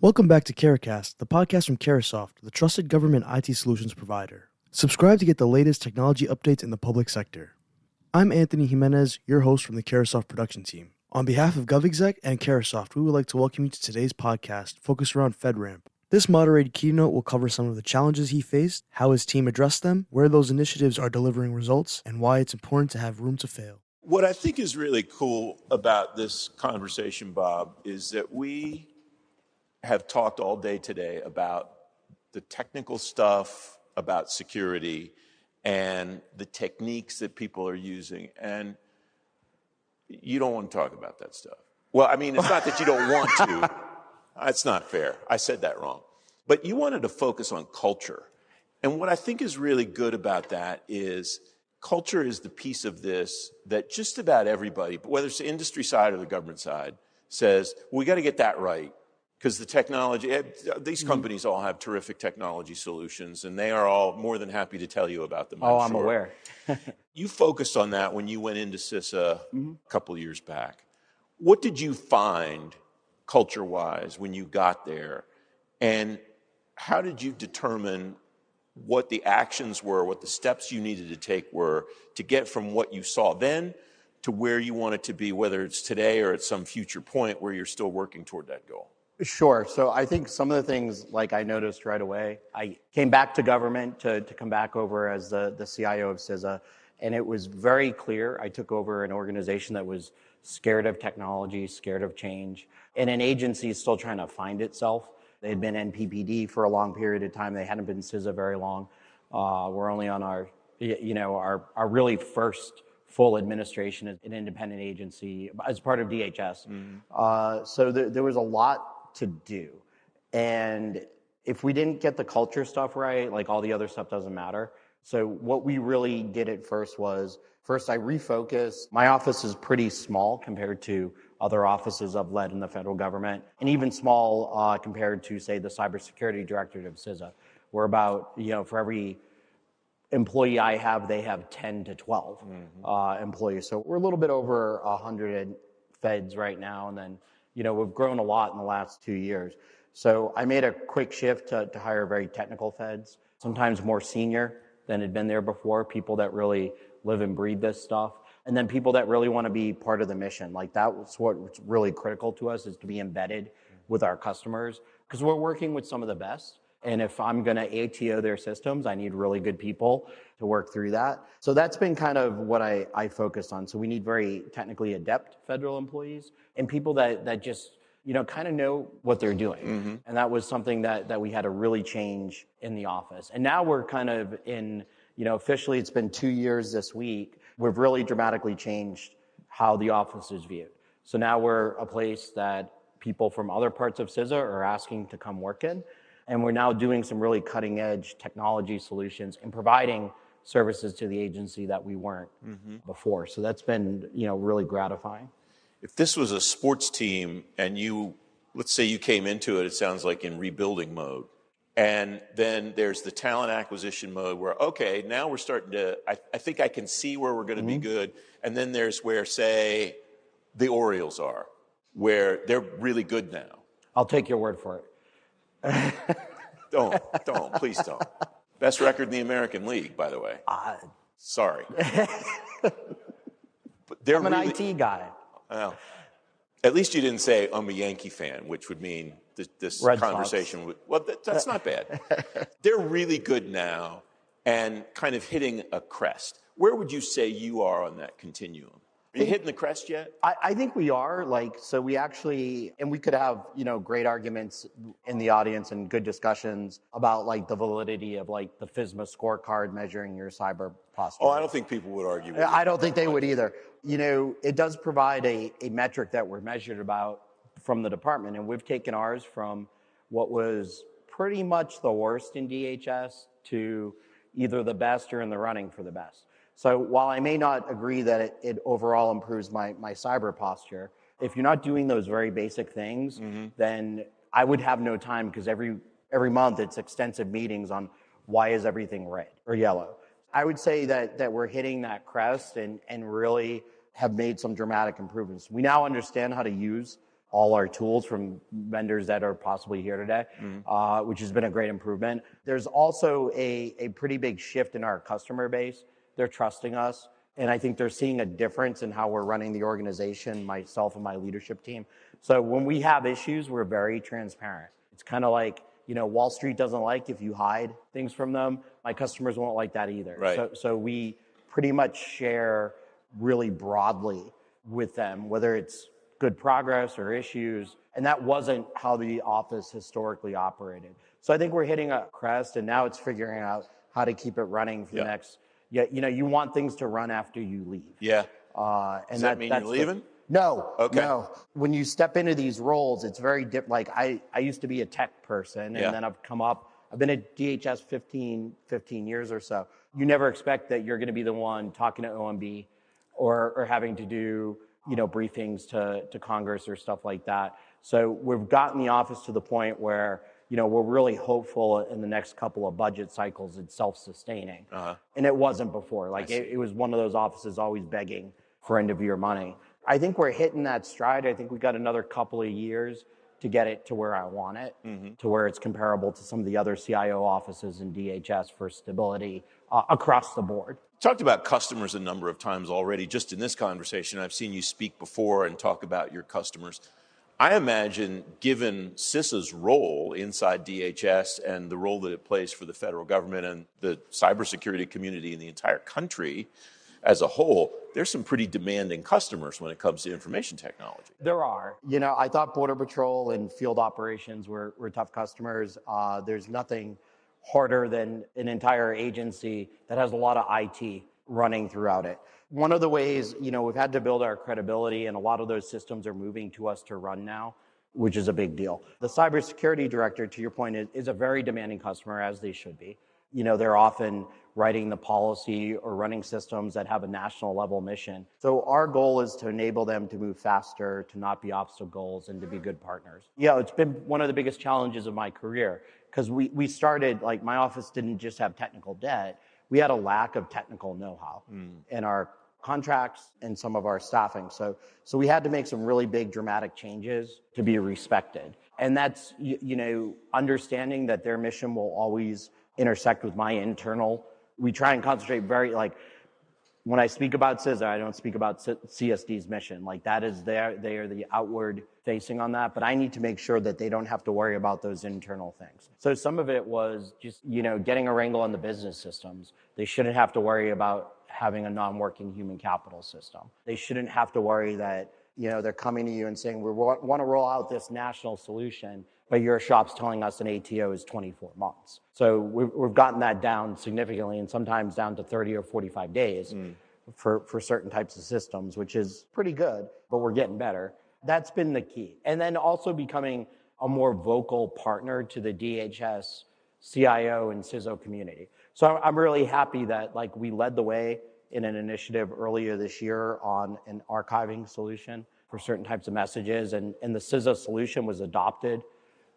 Welcome back to CareCast, the podcast from Caresoft, the trusted government IT solutions provider. Subscribe to get the latest technology updates in the public sector. I'm Anthony Jimenez, your host from the Caresoft production team. On behalf of GovExec and Caresoft, we would like to welcome you to today's podcast focused around FedRAMP. This moderated keynote will cover some of the challenges he faced, how his team addressed them, where those initiatives are delivering results, and why it's important to have room to fail. What I think is really cool about this conversation, Bob, is that we have talked all day today about the technical stuff, about security, and the techniques that people are using. And you don't want to talk about that stuff. Well, I mean, it's not that you don't want to. That's not fair. I said that wrong. But you wanted to focus on culture. And what I think is really good about that is culture is the piece of this that just about everybody, whether it's the industry side or the government side, says, well, we got to get that right. Because the technology, these companies all have terrific technology solutions, and they are all more than happy to tell you about them. I'm aware. You focused on that when you went into CISA a couple of years back. What did you find culture-wise when you got there? And how did you determine what the actions were, what the steps you needed to take were to get from what you saw then to where you want it to be, whether it's today or at some future point where you're still working toward that goal? Sure. So I think some of the things, like I noticed right away, I came back to government to come back over as the CIO of CISA, and it was very clear I took over an organization that was scared of technology, scared of change, and an agency still trying to find itself. They had been NPPD for a long period of time. They hadn't been CISA very long. We're only on our really first full administration as an independent agency as part of DHS. So there was a lot to do. And if we didn't get the culture stuff right, like all the other stuff doesn't matter. So what we really did at first was, I refocused. My office is pretty small compared to other offices I've led in the federal government, and even small compared to, say, the Cybersecurity Directorate of CISA. We're about, for every employee I have, they have 10 to 12 employees. So we're a little bit over 100 feds right now, and then we've grown a lot in the last 2 years. So I made a quick shift to hire very technical feds, sometimes more senior than had been there before, people that really live and breathe this stuff, and then people that really want to be part of the mission. Like that's what's really critical to us, is to be embedded with our customers, because we're working with some of the best. And if I'm going to ATO their systems, I need really good people to work through that. So that's been kind of what I focused on. So we need very technically adept federal employees and people that just, kind of know what they're doing. And that was something that we had to really change in the office. And now we're kind of in, officially it's been 2 years this week. We've really dramatically changed how the office is viewed. So now we're a place that people from other parts of CISA are asking to come work in. And we're now doing some really cutting edge technology solutions and providing services to the agency that we weren't before. So that's been, really gratifying. If this was a sports team and let's say you came into it sounds like in rebuilding mode. And then there's the talent acquisition mode where, okay, now we're starting to, I think I can see where we're going to be good. And then there's where, say, the Orioles are, where they're really good now. I'll take your word for it. Please don't. Best record in the American League, by the way. Sorry. But I'm an IT guy. Well, at least you didn't say I'm a Yankee fan, which would mean this Red conversation would, that's not bad. They're really good now and kind of hitting a crest. Where would you say you are on that continuum? Are you hitting the crest yet? I think we are. So we actually, and we could have, great arguments in the audience and good discussions about the validity of the FISMA scorecard measuring your cyber posture. Oh, I don't think people would argue with you. I don't think they would either. It does provide a metric that we're measured about from the department, and we've taken ours from what was pretty much the worst in DHS to either the best or in the running for the best. So while I may not agree that it overall improves my cyber posture, if you're not doing those very basic things, then I would have no time, because every month it's extensive meetings on why is everything red or yellow. I would say that we're hitting that crest and really have made some dramatic improvements. We now understand how to use all our tools from vendors that are possibly here today, which has been a great improvement. There's also a pretty big shift in our customer base. They're trusting us, and I think they're seeing a difference in how we're running the organization, myself and my leadership team. So when we have issues, we're very transparent. It's kind of like, Wall Street doesn't like if you hide things from them. My customers won't like that either. Right. So we pretty much share really broadly with them, whether it's good progress or issues. And that wasn't how the office historically operated. So I think we're hitting a crest, and now it's figuring out how to keep it running for the next. Yeah, you want things to run after you leave. Yeah. And Does that mean you're leaving? No. Okay. No. When you step into these roles, it's very different. Like I used to be a tech person, and then I've been at DHS 15 years or so. You never expect that you're going to be the one talking to OMB or having to do, briefings to Congress or stuff like that. So we've gotten the office to the point where, we're really hopeful in the next couple of budget cycles it's self-sustaining. And it wasn't before. Like it was one of those offices always begging for end-of-year money. I think we're hitting that stride. I think we got another couple of years to get it to where I want it, to where it's comparable to some of the other CIO offices in DHS for stability across the board. Talked about customers a number of times already just in this conversation. I've seen you speak before and talk about your customers. I imagine, given CISA's role inside DHS and the role that it plays for the federal government and the cybersecurity community in the entire country as a whole, there's some pretty demanding customers when it comes to information technology. There are. I thought Border Patrol and field operations were tough customers. There's nothing harder than an entire agency that has a lot of IT running throughout it. One of the ways, we've had to build our credibility, and a lot of those systems are moving to us to run now, which is a big deal. The cybersecurity director, to your point, is a very demanding customer, as they should be. They're often writing the policy or running systems that have a national level mission. So our goal is to enable them to move faster, to not be obstacles, and to be good partners. Yeah, it's been one of the biggest challenges of my career, because we started, like, my office didn't just have technical debt. We had a lack of technical know-how in our contracts and some of our staffing. So we had to make some really big dramatic changes to be respected. And that's, understanding that their mission will always intersect with my internal. We try and concentrate when I speak about CISA, I don't speak about CSD's mission. Like, that is they are the outward facing on that, but I need to make sure that they don't have to worry about those internal things. So some of it was just, getting a wrangle on the business systems. They shouldn't have to worry about having a non-working human capital system. They shouldn't have to worry that, they're coming to you and saying, we want to roll out this national solution, but your shop's telling us an ATO is 24 months. So we've gotten that down significantly, and sometimes down to 30 or 45 days for certain types of systems, which is pretty good, but we're getting better. That's been the key. And then also becoming a more vocal partner to the DHS, CIO, and CISO community. So I'm really happy that we led the way in an initiative earlier this year on an archiving solution for certain types of messages, and the CISA solution was adopted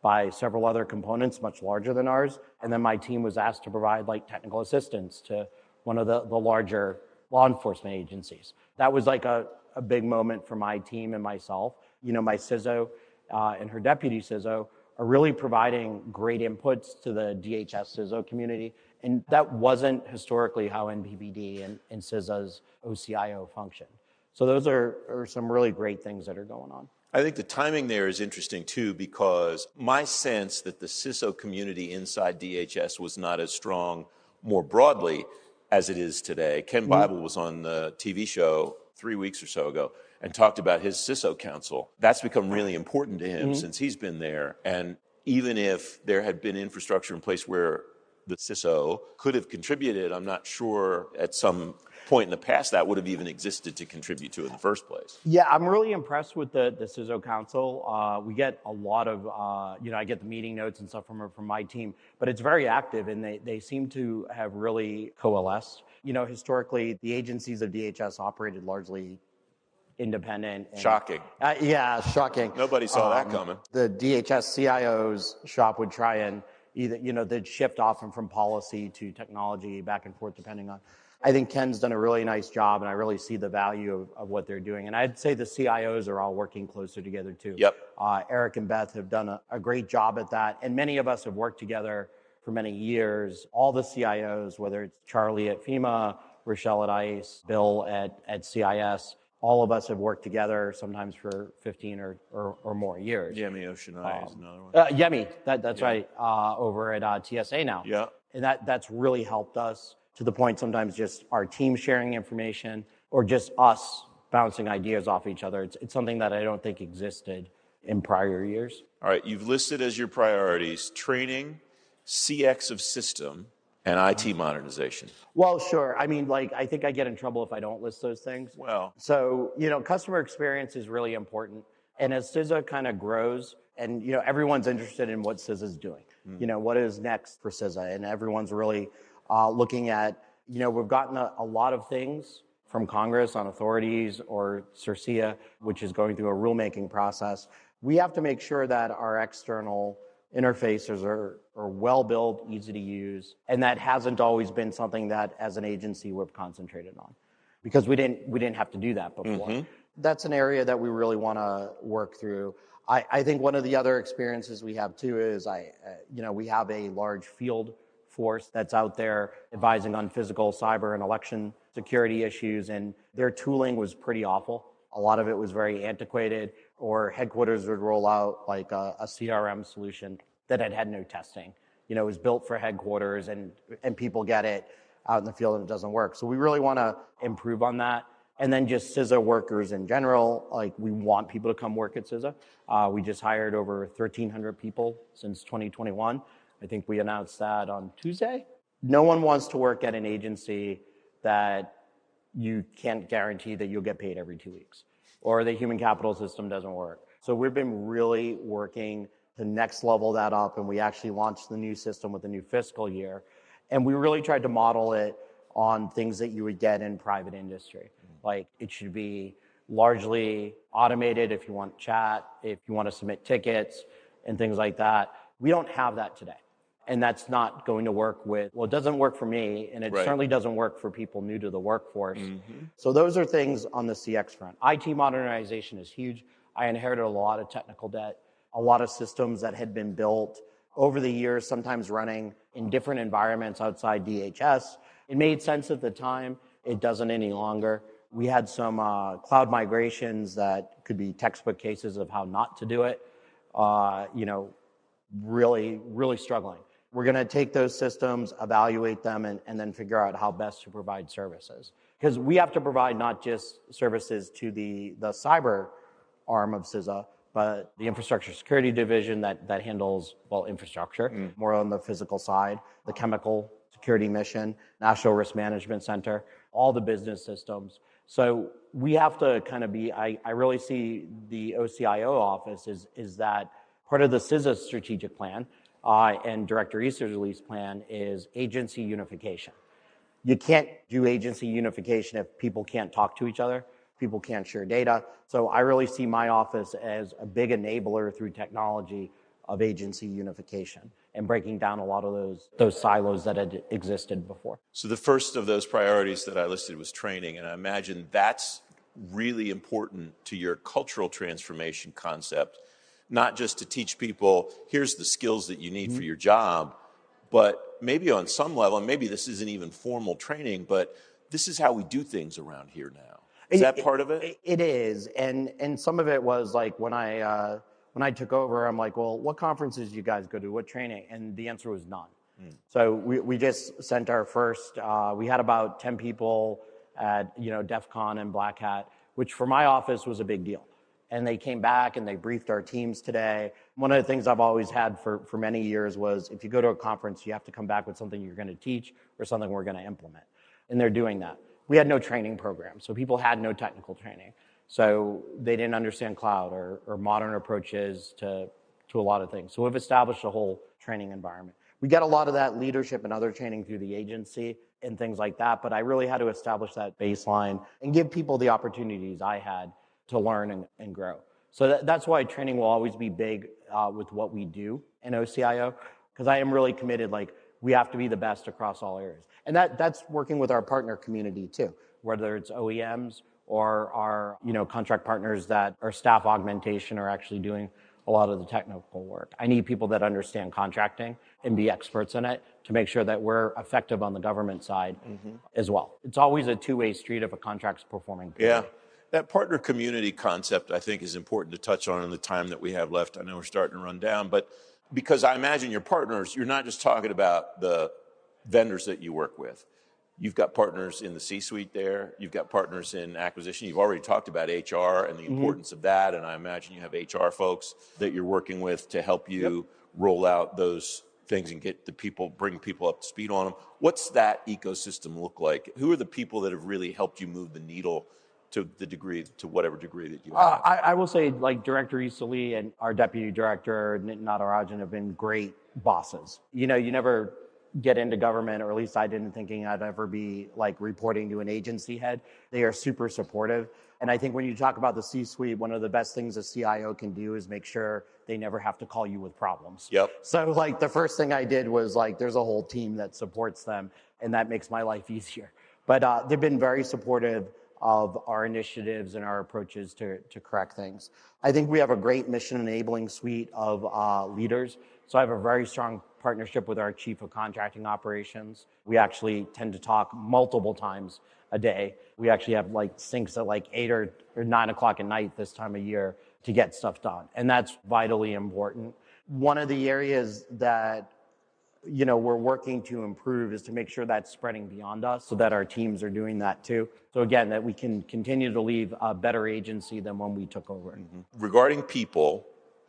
by several other components much larger than ours. And then my team was asked to provide technical assistance to one of the larger law enforcement agencies. That was a big moment for my team and myself. My CISO and her deputy CISO are really providing great inputs to the DHS CISO community. And that wasn't historically how NPPD and CISA's OCIO functioned. So those are some really great things that are going on. I think the timing there is interesting, too, because my sense that the CISO community inside DHS was not as strong more broadly as it is today. Ken Bible was on the TV show 3 weeks or so ago and talked about his CISO council. That's become really important to him since he's been there. And even if there had been infrastructure in place where the CISO could have contributed, I'm not sure at some point in the past that would have even existed to contribute to in the first place. Yeah, I'm really impressed with the CISO Council. We get a lot of, I get the meeting notes and stuff from my team, but it's very active, and they seem to have really coalesced. Historically, the agencies of DHS operated largely independent. Shocking. Yeah, shocking. Nobody saw that coming. The DHS CIO's shop would try and either, they'd shift often from policy to technology back and forth depending on. I think Ken's done a really nice job, and I really see the value of what they're doing. And I'd say the CIOs are all working closer together too. Yep. Eric and Beth have done a great job at that, and many of us have worked together for many years. All the CIOs, whether it's Charlie at FEMA, Rochelle at ICE, Bill at CIS, all of us have worked together sometimes for 15 or more years. Yemi Oceanai is another one. Yemi, that's right, over at TSA now. Yeah. And that's really helped us to the point sometimes just our team sharing information or just us bouncing ideas off each other. It's something that I don't think existed in prior years. All right, you've listed as your priorities training, CX of system, and IT modernization. Well, sure. I mean, I think I get in trouble if I don't list those things. Well. So, customer experience is really important. And as CISA kind of grows, and, everyone's interested in what CISA is doing. What is next for CISA? And everyone's really looking at, we've gotten a lot of things from Congress on authorities or CIRCIA, which is going through a rulemaking process. We have to make sure that our external interfaces are well-built, easy to use, and that hasn't always been something that, as an agency, we've concentrated on, because we didn't have to do that before. Mm-hmm. That's an area that we really want to work through. I think one of the other experiences we have too is we have a large field force that's out there advising on physical, cyber, and election security issues, and their tooling was pretty awful. A lot of it was very antiquated, or headquarters would roll out like a CRM solution that had no testing. It was built for headquarters, and people get it out in the field and it doesn't work. So we really want to improve on that. And then just CISA workers in general, we want people to come work at CISA. We just hired over 1,300 people since 2021. I think we announced that on Tuesday. No one wants to work at an agency that you can't guarantee that you'll get paid every 2 weeks, or the human capital system doesn't work. So we've been really working to next level that up, and we actually launched the new system with the new fiscal year. And we really tried to model it on things that you would get in private industry. Like, it should be largely automated if you want chat, if you want to submit tickets, and things like that. We don't have that today. And that's not going to work it doesn't work for me, and it certainly doesn't work for people new to the workforce. Mm-hmm. So those are things on the CX front. IT modernization is huge. I inherited a lot of technical debt, a lot of systems that had been built over the years, sometimes running in different environments outside DHS. It made sense at the time. It doesn't any longer. We had some cloud migrations that could be textbook cases of how not to do it, really, really struggling. We're going to take those systems, evaluate them, and then figure out how best to provide services. Because we have to provide not just services to the cyber arm of CISA, but the infrastructure security division that handles, infrastructure, more on the physical side, the chemical security mission, National Risk Management Center, all the business systems. So we have to kind of I really see the OCIO office is that part of the CISA strategic plan, and Director Easter's release plan is agency unification. You can't do agency unification if people can't talk to each other, people can't share data. So I really see my office as a big enabler through technology of agency unification and breaking down a lot of those silos that had existed before. So the first of those priorities that I listed was training, and I imagine that's really important to your cultural transformation concept. Not just to teach people, here's the skills that you need for your job, but maybe on some level, and maybe this isn't even formal training, but this is how we do things around here now. Is that part of it? It is, and some of it was like when I took over, I'm like, well, what conferences do you guys go to? What training? And the answer was none. So we just sent our first, we had about 10 people at DEF CON and Black Hat, which for my office was a big deal. And they came back and they briefed our teams today. One of the things I've always had for many years was if you go to a conference, you have to come back with something you're going to teach or something we're going to implement. And they're doing that. We had no training program, so people had no technical training. So they didn't understand cloud or modern approaches to a lot of things. So we've established a whole training environment. We get a lot of that leadership and other training through the agency and things like that, but I really had to establish that baseline and give people the opportunities I had to learn and grow. So that's why training will always be big with what we do in OCIO, because I am really committed. We have to be the best across all areas. And that's working with our partner community too, whether it's OEMs or our contract partners that are staff augmentation are actually doing a lot of the technical work. I need people that understand contracting and be experts in it to make sure that we're effective on the government side as well. It's always a two-way street if a contract's performing poorly. Yeah. That partner community concept, I think, is important to touch on in the time that we have left. I know we're starting to run down, but because I imagine your partners, you're not just talking about the vendors that you work with. You've got partners in the C-suite there. You've got partners in acquisition. You've already talked about HR and the importance of that, and I imagine you have HR folks that you're working with to help you roll out those things and get the people, bring people up to speed on them. What's that ecosystem look like? Who are the people that have really helped you move the needle to whatever degree that you have? I will say, like, Director Issa Lee and our Deputy Director, Nitin Natarajan, have been great bosses. You never get into government, or at least I didn't, thinking I'd ever be like reporting to an agency head. They are super supportive. And I think when you talk about the C-suite, one of the best things a CIO can do is make sure they never have to call you with problems. Yep. So like the first thing I did was like, there's a whole team that supports them, and that makes my life easier. But they've been very supportive of our initiatives and our approaches to correct things. I think we have a great mission enabling suite of leaders. So I have a very strong partnership with our Chief of Contracting Operations. We actually tend to talk multiple times a day. We actually have like syncs at like 8 or 9 o'clock at night this time of year to get stuff done. And that's vitally important. One of the areas that we're working to improve is to make sure that's spreading beyond us so that our teams are doing that too. So again, that we can continue to leave a better agency than when we took over. Regarding people,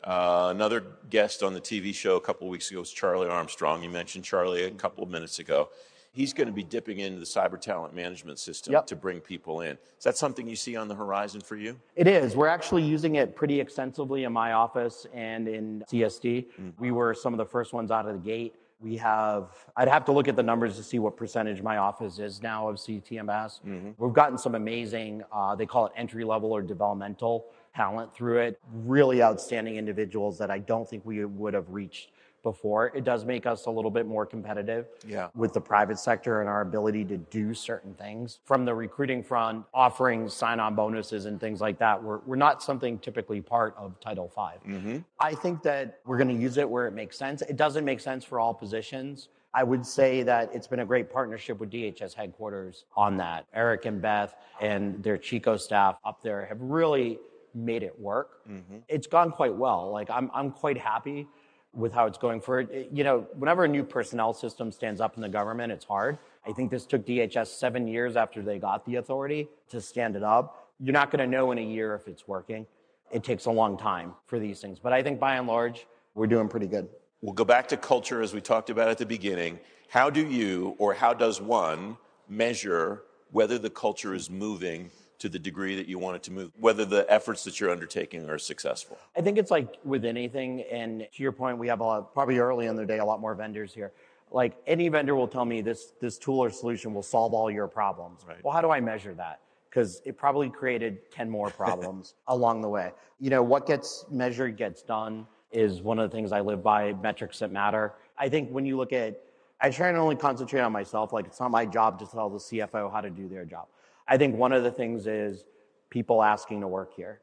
another guest on the TV show a couple of weeks ago was Charlie Armstrong. You mentioned Charlie a couple of minutes ago. He's going to be dipping into the cyber talent management system to bring people in. Is that something you see on the horizon for you? It is. We're actually using it pretty extensively in my office and in CSD. We were some of the first ones out of the gate. I'd have to look at the numbers to see what percentage my office is now of CTMS. We've gotten some amazing, they call it entry level or developmental talent through it. Really outstanding individuals that I don't think we would have reached before. It does make us a little bit more competitive with the private sector and our ability to do certain things. From the recruiting front, offering sign-on bonuses and things like that, we're not something typically part of Title V. I think that we're going to use it where it makes sense. It doesn't make sense for all positions. I would say that it's been a great partnership with DHS headquarters on that. Eric and Beth and their Chico staff up there have really made it work. It's gone quite well. Like I'm quite happy with how it's going for it. Whenever a new personnel system stands up in the government, it's hard. I think this took DHS 7 years after they got the authority to stand it up. You're not going to know in a year if it's working. It takes a long time for these things. But I think by and large, we're doing pretty good. We'll go back to culture as we talked about at the beginning. How do you, or how does one, measure whether the culture is moving to the degree that you want it to move, whether the efforts that you're undertaking are successful? I think it's like with anything, and to your point, we have probably early in the day, a lot more vendors here. Like any vendor will tell me this tool or solution will solve all your problems. Right. Well, how do I measure that? Because it probably created 10 more problems along the way. What gets measured gets done is one of the things I live by, metrics that matter. I think when you look at, I try and only concentrate on myself. Like it's not my job to tell the CFO how to do their job. I think one of the things is people asking to work here.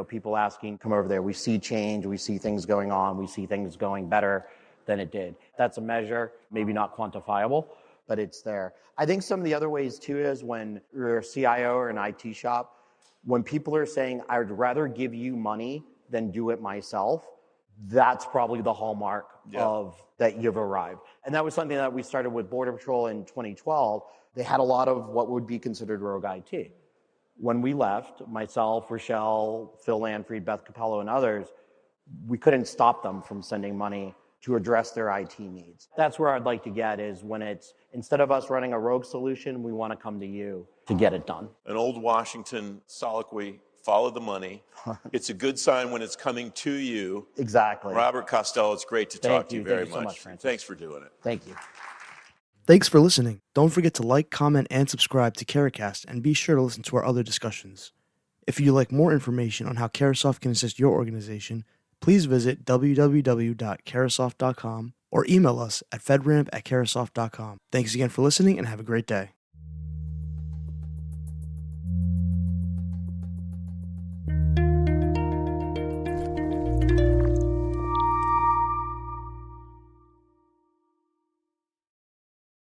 People asking, come over there. We see change. We see things going on. We see things going better than it did. That's a measure, maybe not quantifiable, but it's there. I think some of the other ways too is when you're a CIO or an IT shop, when people are saying, I would rather give you money than do it myself, that's probably the hallmark of that you've arrived. And that was something that we started with Border Patrol in 2012. They had a lot of what would be considered rogue IT. When we left, myself, Rochelle, Phil Lanfried, Beth Capello, and others, we couldn't stop them from sending money to address their IT needs. That's where I'd like to get is when it's, instead of us running a rogue solution, we want to come to you to get it done. An old Washington soliloquy, follow the money. It's a good sign when it's coming to you. Exactly. Robert Costello, it's great to talk to you very much. So much, Francis. Thanks for doing it. Thank you. Thanks for listening. Don't forget to like, comment, and subscribe to Caracast, and be sure to listen to our other discussions. If you'd like more information on how Carasoft can assist your organization, please visit www.carasoft.com or email us at fedramp@caresoft.com. Thanks again for listening and have a great day.